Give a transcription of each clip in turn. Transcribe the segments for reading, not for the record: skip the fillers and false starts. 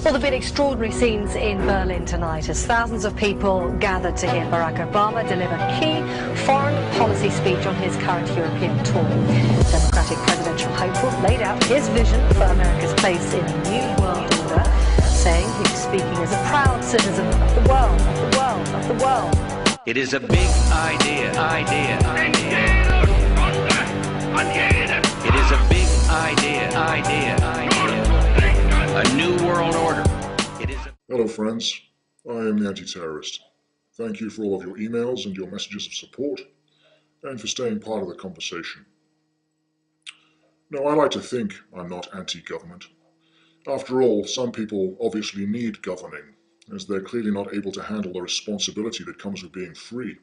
Well, there have been extraordinary scenes in Berlin tonight as thousands of people gathered to hear Barack Obama deliver key foreign policy speech on his current European tour. Democratic presidential hopeful laid out his vision for America's place in a new world order, saying he was speaking as a proud citizen of the world, of the world, of the world. It is a big idea. It is a big idea. A new world order. Hello friends, I am the Anti-Terrorist. Thank you for all of your emails and your messages of support, and for staying part of the conversation. Now, I like to think I'm not anti-government. After all, some people obviously need governing, as they're clearly not able to handle the responsibility that comes with being free.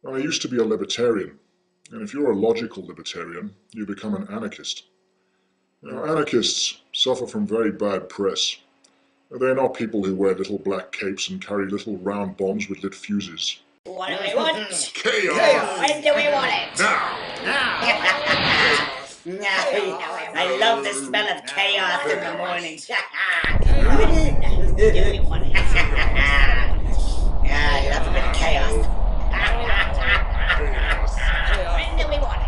I used to be a libertarian, and if you're a logical libertarian, you become an anarchist. Now, anarchists suffer from very bad press. They're not people who wear little black capes and carry little round bombs with lit fuses. What do we want? Chaos! When do we want it? Now! I love the smell of chaos in the mornings. Do we want it? I love a bit of chaos. When do we want it?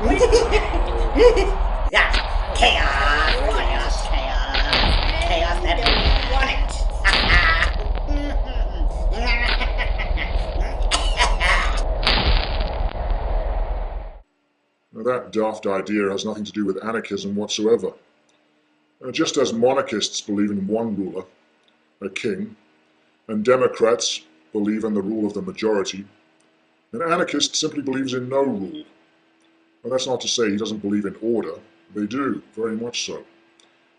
What do we want? Chaos, chaos that we want it. Now, that daft idea has nothing to do with anarchism whatsoever. Just as monarchists believe in one ruler, a king, and Democrats believe in the rule of the majority, an anarchist simply believes in no rule. And that's not to say he doesn't believe in order. They do, very much so.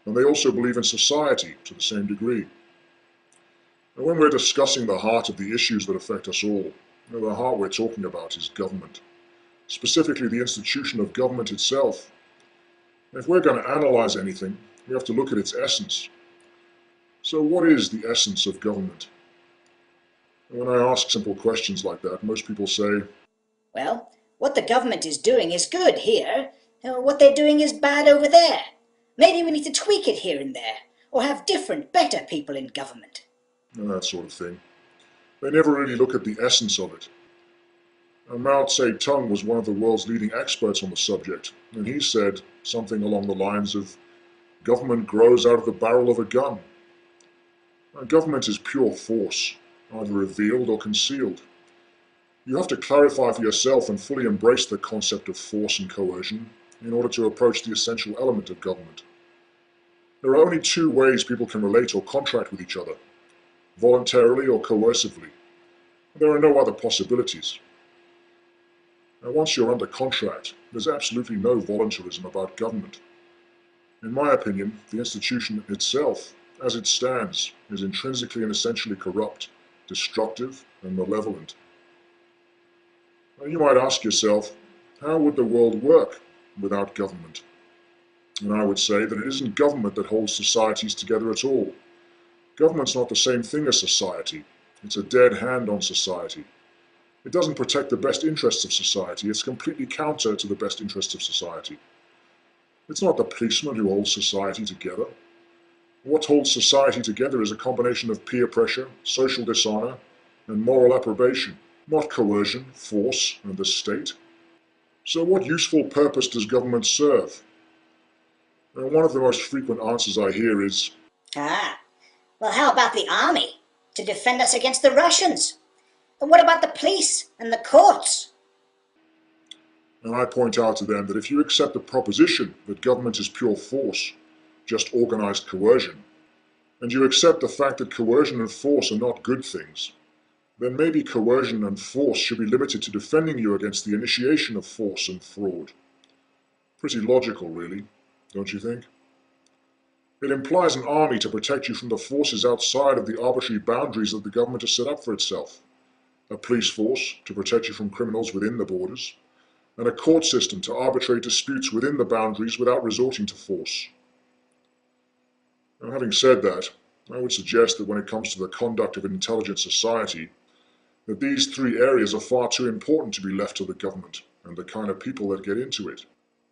And they also believe in society to the same degree. And when we're discussing the heart of the issues that affect us all, the heart we're talking about is government. Specifically the institution of government itself. If we're going to analyze anything, we have to look at its essence. So what is the essence of government? And when I ask simple questions like that, most people say, well, what the government is doing is good here. What they're doing is bad over there. Maybe we need to tweak it here and there, or have different, better people in government. And that sort of thing. They never really look at the essence of it. Mao Zedong was one of the world's leading experts on the subject, and he said something along the lines of, government grows out of the barrel of a gun. Government is pure force, either revealed or concealed. You have to clarify for yourself and fully embrace the concept of force and coercion in order to approach the essential element of government. There are only two ways people can relate or contract with each other, voluntarily or coercively. There are no other possibilities. Now, once you're under contract, there's absolutely no voluntarism about government. In my opinion, the institution itself, as it stands, is intrinsically and essentially corrupt, destructive, and malevolent. Now, you might ask yourself, how would the world work without government? And I would say that it isn't government that holds societies together at all. Government's not the same thing as society. It's a dead hand on society. It doesn't protect the best interests of society. It's completely counter to the best interests of society. It's not the policeman who holds society together. What holds society together is a combination of peer pressure, social dishonor, and moral approbation, not coercion, force, and the state. So what useful purpose does government serve? One of the most frequent answers I hear is, well, how about the army, to defend us against the Russians? And what about the police and the courts? And I point out to them that if you accept the proposition that government is pure force, just organized coercion, and you accept the fact that coercion and force are not good things, then maybe coercion and force should be limited to defending you against the initiation of force and fraud. Pretty logical, really, don't you think? It implies an army to protect you from the forces outside of the arbitrary boundaries that the government has set up for itself, a police force to protect you from criminals within the borders, and a court system to arbitrate disputes within the boundaries without resorting to force. Now, having said that, I would suggest that when it comes to the conduct of an intelligent society, that these three areas are far too important to be left to the government and the kind of people that get into it.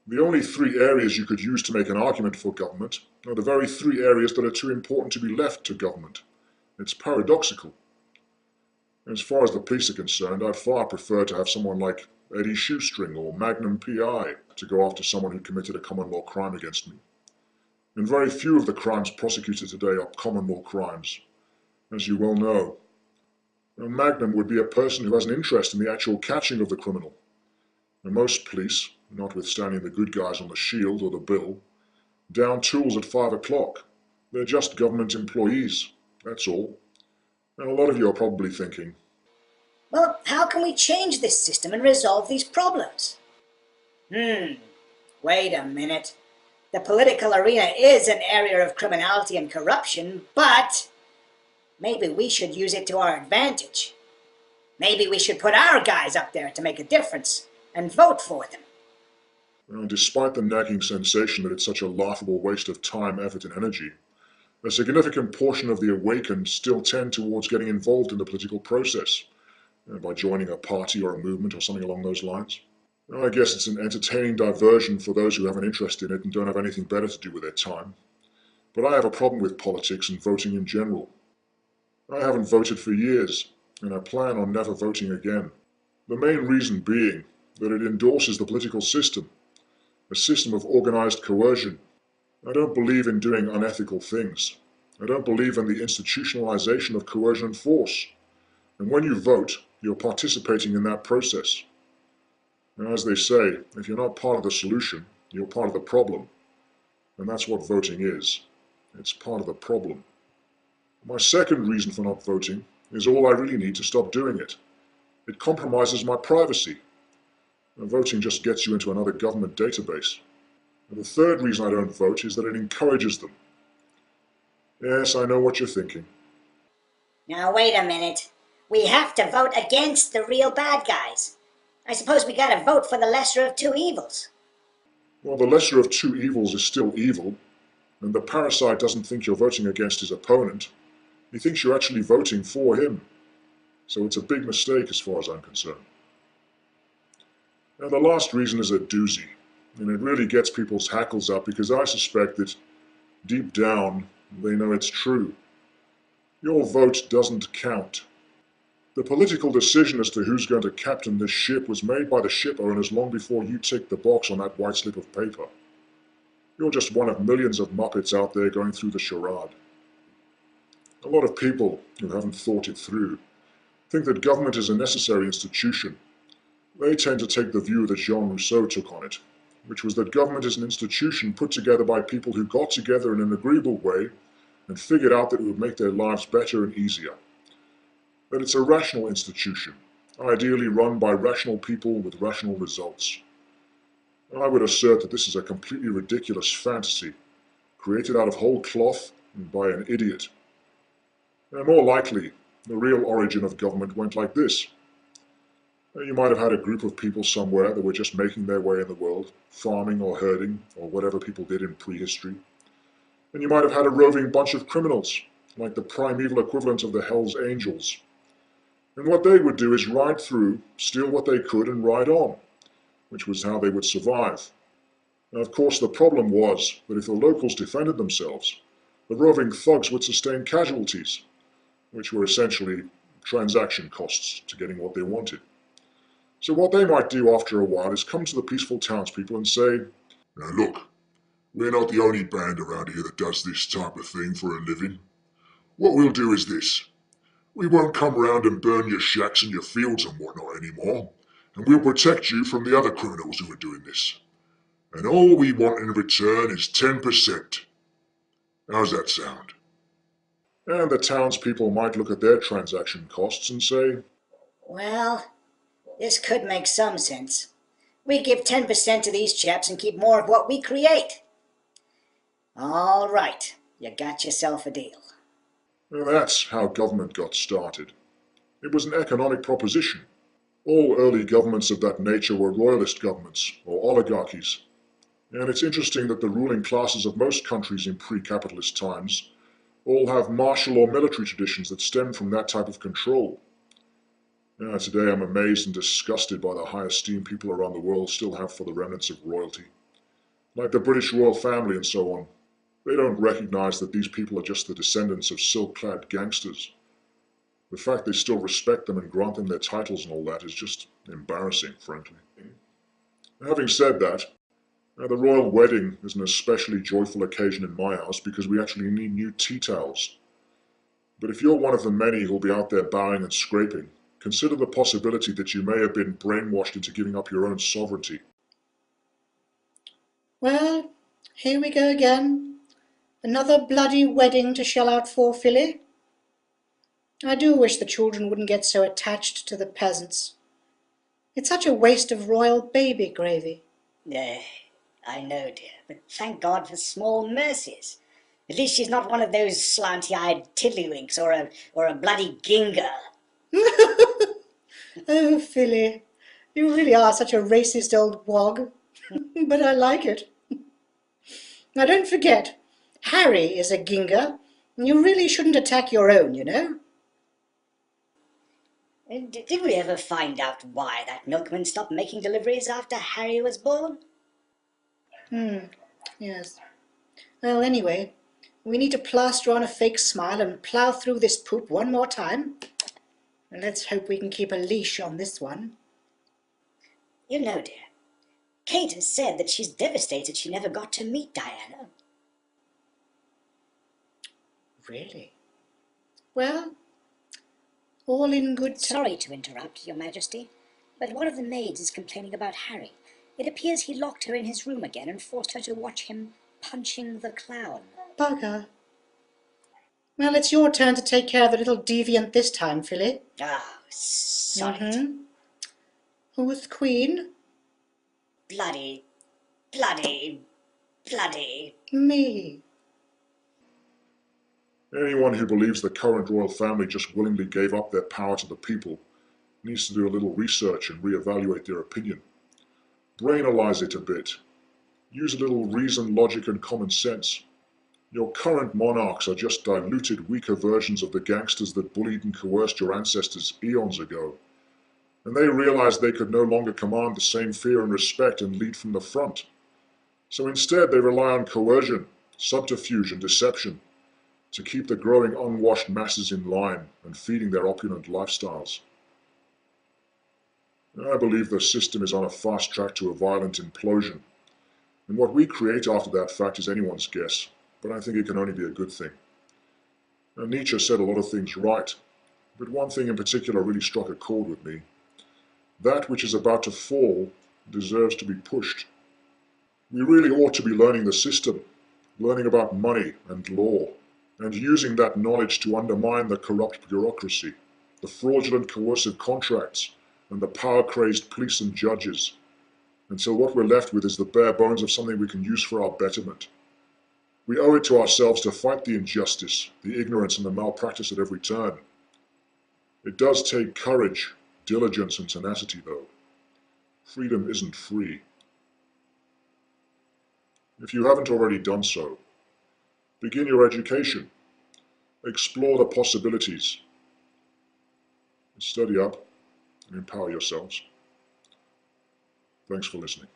The only three areas you could use to make an argument for government are the very three areas that are too important to be left to government. It's paradoxical. As far as the police are concerned, I'd far prefer to have someone like Eddie Shoestring or Magnum P.I. to go after someone who committed a common law crime against me. And very few of the crimes prosecuted today are common law crimes, as you well know. A Magnum would be a person who has an interest in the actual catching of the criminal. And most police, notwithstanding the good guys on the shield or the bill, down tools at 5 o'clock. They're just government employees, that's all. And a lot of you are probably thinking, Well, how can we change this system and resolve these problems? Wait a minute. The political arena is an area of criminality and corruption, but maybe we should use it to our advantage. Maybe we should put our guys up there to make a difference and vote for them. Despite the nagging sensation that it's such a laughable waste of time, effort and energy, a significant portion of the awakened still tend towards getting involved in the political process, by joining a party or a movement or something along those lines. I guess it's an entertaining diversion for those who have an interest in it and don't have anything better to do with their time. But I have a problem with politics and voting in general. I haven't voted for years, and I plan on never voting again. The main reason being that it endorses the political system, a system of organized coercion. I don't believe in doing unethical things. I don't believe in the institutionalization of coercion and force. And when you vote, you're participating in that process. And as they say, if you're not part of the solution, you're part of the problem. And that's what voting is. It's part of the problem. My second reason for not voting is all I really need to stop doing it. It compromises my privacy. And voting just gets you into another government database. And the third reason I don't vote is that it encourages them. Yes, I know what you're thinking. Now wait a minute. We have to vote against the real bad guys. I suppose we gotta vote for the lesser of two evils. Well, the lesser of two evils is still evil, and the parasite doesn't think you're voting against his opponent. He thinks you're actually voting for him. So it's a big mistake as far as I'm concerned. Now the last reason is a doozy, and it really gets people's hackles up because I suspect that deep down they know it's true. Your vote doesn't count. The political decision as to who's going to captain this ship was made by the ship owners long before you ticked the box on that white slip of paper. You're just one of millions of muppets out there going through the charade. A lot of people who haven't thought it through think that government is a necessary institution. They tend to take the view that Jean Rousseau took on it, which was that government is an institution put together by people who got together in an agreeable way and figured out that it would make their lives better and easier. That it's a rational institution, ideally run by rational people with rational results. I would assert that this is a completely ridiculous fantasy, created out of whole cloth and by an idiot. And more likely, the real origin of government went like this. You might have had a group of people somewhere that were just making their way in the world, farming or herding, or whatever people did in prehistory. And you might have had a roving bunch of criminals, like the primeval equivalent of the Hells Angels. And what they would do is ride through, steal what they could, and ride on, which was how they would survive. Now, of course, the problem was that if the locals defended themselves, the roving thugs would sustain casualties, which were essentially transaction costs to getting what they wanted. So what they might do after a while is come to the peaceful townspeople and say, "Now look, we're not the only band around here that does this type of thing for a living. What we'll do is this. We won't come round and burn your shacks and your fields and whatnot anymore, and we'll protect you from the other criminals who are doing this. And all we want in return is 10%. How's that sound?" And the townspeople might look at their transaction costs and say, Well, this could make some sense. We give 10% to these chaps and keep more of what we create. All right, you got yourself a deal. Well, that's how government got started. It was an economic proposition. All early governments of that nature were royalist governments, or oligarchies. And it's interesting that the ruling classes of most countries in pre-capitalist times all have martial or military traditions that stem from that type of control. Today I'm amazed and disgusted by the high esteem people around the world still have for the remnants of royalty. Like the British royal family and so on, they don't recognize that these people are just the descendants of silk-clad gangsters. The fact they still respect them and grant them their titles and all that is just embarrassing, frankly. Having said that, the royal wedding is an especially joyful occasion in my house because we actually need new tea towels. But if you're one of the many who'll be out there bowing and scraping, consider the possibility that you may have been brainwashed into giving up your own sovereignty. Well, here we go again. Another bloody wedding to shell out for, Philly. I do wish the children wouldn't get so attached to the peasants. It's such a waste of royal baby gravy. I know, dear, but thank God for small mercies. At least she's not one of those slanty-eyed tiddlywinks or a bloody ginger. Oh, Philly, you really are such a racist old wog. But I like it. Now don't forget, Harry is a ginger. You really shouldn't attack your own, you know. Did we ever find out why that milkman stopped making deliveries after Harry was born? Yes. Well, anyway, we need to plaster on a fake smile and plough through this poop one more time. And let's hope we can keep a leash on this one. You know, dear, Kate has said that she's devastated she never got to meet Diana. Really? Well, all in good time. Sorry to interrupt, Your Majesty, but one of the maids is complaining about Harry. It appears he locked her in his room again and forced her to watch him punching the clown. Bugger. Well, it's your turn to take care of the little deviant this time, Philly. Sorry. Who's queen? Bloody. Me. Anyone who believes the current royal family just willingly gave up their power to the people needs to do a little research and reevaluate their opinion. Brainalyze it a bit. Use a little reason, logic, and common sense. Your current monarchs are just diluted, weaker versions of the gangsters that bullied and coerced your ancestors eons ago. And they realized they could no longer command the same fear and respect and lead from the front. So instead they rely on coercion, subterfuge, and deception to keep the growing unwashed masses in line and feeding their opulent lifestyles. I believe the system is on a fast track to a violent implosion, and what we create after that fact is anyone's guess, but I think it can only be a good thing. Now, Nietzsche said a lot of things right, but one thing in particular really struck a chord with me. That which is about to fall deserves to be pushed. We really ought to be learning the system, learning about money and law, and using that knowledge to undermine the corrupt bureaucracy, the fraudulent coercive contracts, and the power-crazed police and judges, until what we're left with is the bare bones of something we can use for our betterment. We owe it to ourselves to fight the injustice, the ignorance, and the malpractice at every turn. It does take courage, diligence, and tenacity, though. Freedom isn't free. If you haven't already done so, begin your education. Explore the possibilities. Study up and empower yourselves. Thanks for listening.